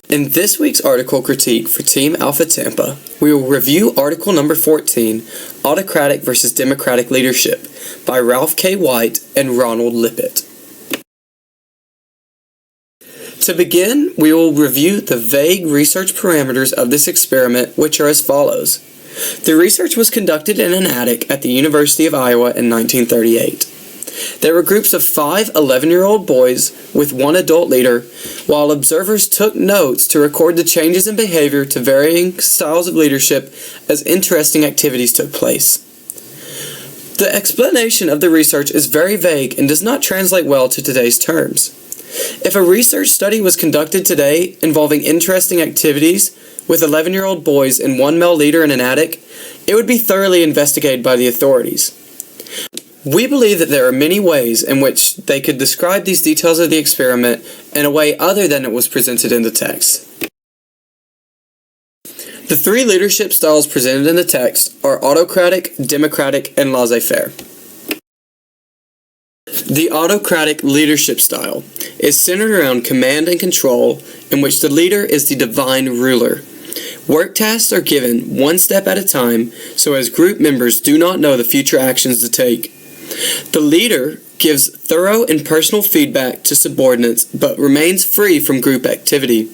In this week's article critique for Team Alpha Tampa, we will review article number 14, Autocratic versus Democratic Leadership, by Ralph K. White and Ronald Lippett. To begin, we will review the vague research parameters of this experiment, which are as follows. The research was conducted in an attic at the University of Iowa in 1938. There were groups of 5 11-year-old boys with one adult leader, while observers took notes to record the changes in behavior to varying styles of leadership as interesting activities took place. The explanation of the research is very vague and does not translate well to today's terms. If a research study was conducted today involving interesting activities with 11-year-old boys and one male leader in an attic, it would be thoroughly investigated by the authorities. We believe that there are many ways in which they could describe these details of the experiment in a way other than it was presented in the text. The 3 leadership styles presented in the text are autocratic, democratic, and laissez-faire. The autocratic leadership style is centered around command and control, in which the leader is the divine ruler. Work tasks are given one step at a time, so as group members do not know the future actions to take. The leader gives thorough and personal feedback to subordinates but remains free from group activity.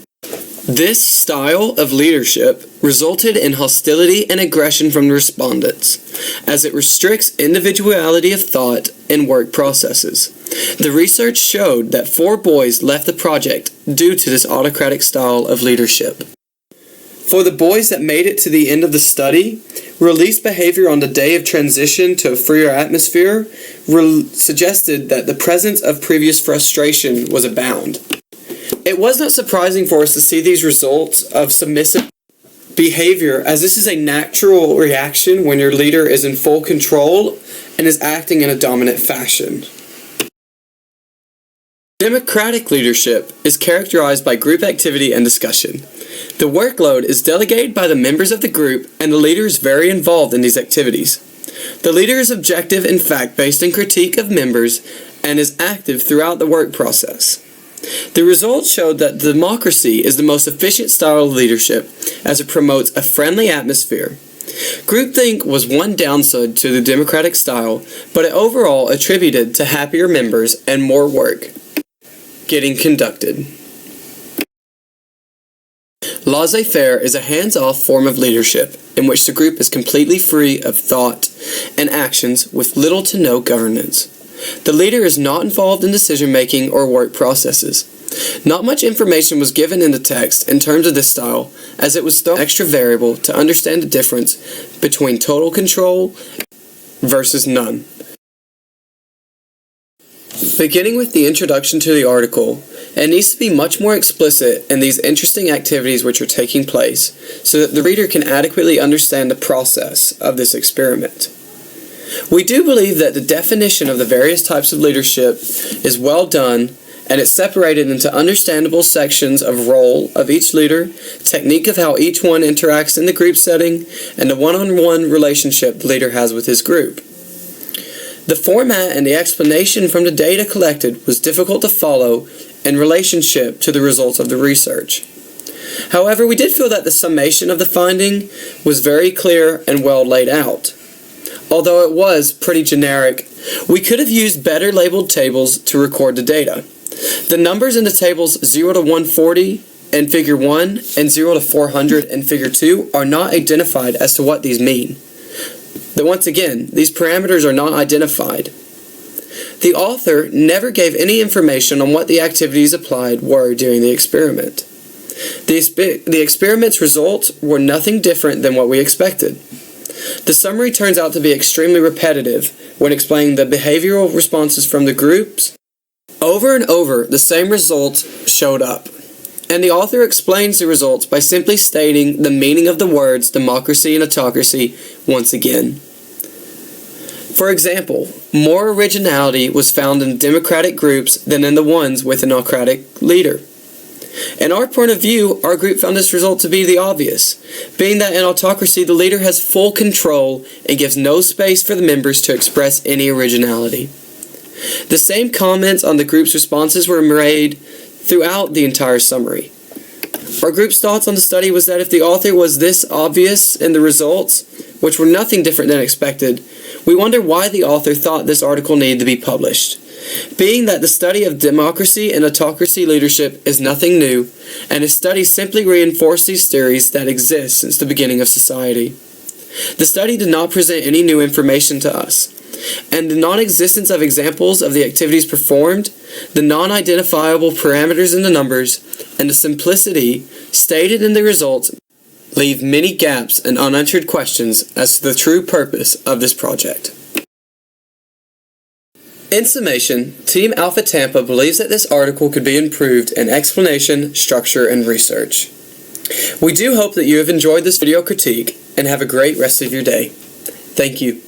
This style of leadership resulted in hostility and aggression from the respondents, as it restricts individuality of thought and work processes. The research showed that 4 boys left the project due to this autocratic style of leadership. For the boys that made it to the end of the study, released behavior on the day of transition to a freer atmosphere suggested that the presence of previous frustration was abound. It was not surprising for us to see these results of submissive behavior, as this is a natural reaction when your leader is in full control and is acting in a dominant fashion. Democratic leadership is characterized by group activity and discussion. The workload is delegated by the members of the group, and the leader is very involved in these activities. The leader is objective and fact-based in critique of members and is active throughout the work process. The results showed that democracy is the most efficient style of leadership, as it promotes a friendly atmosphere. Groupthink was one downside to the democratic style, but it overall attributed to happier members and more work getting conducted. Laissez-faire is a hands-off form of leadership in which the group is completely free of thought and actions with little to no governance. The leader is not involved in decision-making or work processes. Not much information was given in the text in terms of this style, as it was thrown extra variable to understand the difference between total control versus none. Beginning with the introduction to the article, it needs to be much more explicit in these interesting activities which are taking place, so that the reader can adequately understand the process of this experiment. We do believe that the definition of the various types of leadership is well done, and it's separated into understandable sections of role of each leader, technique of how each one interacts in the group setting, and the one-on-one relationship the leader has with his group. The format and the explanation from the data collected was difficult to follow in relationship to the results of the research. However, we did feel that the summation of the finding was very clear and well laid out. Although it was pretty generic, we could have used better labeled tables to record the data. The numbers in the tables 0 to 140 in Figure 1 and 0 to 400 in Figure 2 are not identified as to what these mean. But once again, these parameters are not identified. The author never gave any information on what the activities applied were during the experiment. The experiment's results were nothing different than what we expected. The summary turns out to be extremely repetitive when explaining the behavioral responses from the groups. Over and over, the same results showed up, and the author explains the results by simply stating the meaning of the words democracy and autocracy once again. For example, more originality was found in democratic groups than in the ones with an autocratic leader. In our point of view, our group found this result to be the obvious, being that in autocracy the leader has full control and gives no space for the members to express any originality. The same comments on the group's responses were made throughout the entire summary. Our group's thoughts on the study was that if the author was this obvious in the results, which were nothing different than expected, we wonder why the author thought this article needed to be published. Being that the study of democracy and autocracy leadership is nothing new, and his studies simply reinforce these theories that exist since the beginning of society. The study did not present any new information to us, and the non-existence of examples of the activities performed, the non-identifiable parameters in the numbers, and the simplicity stated in the results leave many gaps and unanswered questions as to the true purpose of this project. In summation, Team Alpha Tampa believes that this article could be improved in explanation, structure, and research. We do hope that you have enjoyed this video critique and have a great rest of your day. Thank you.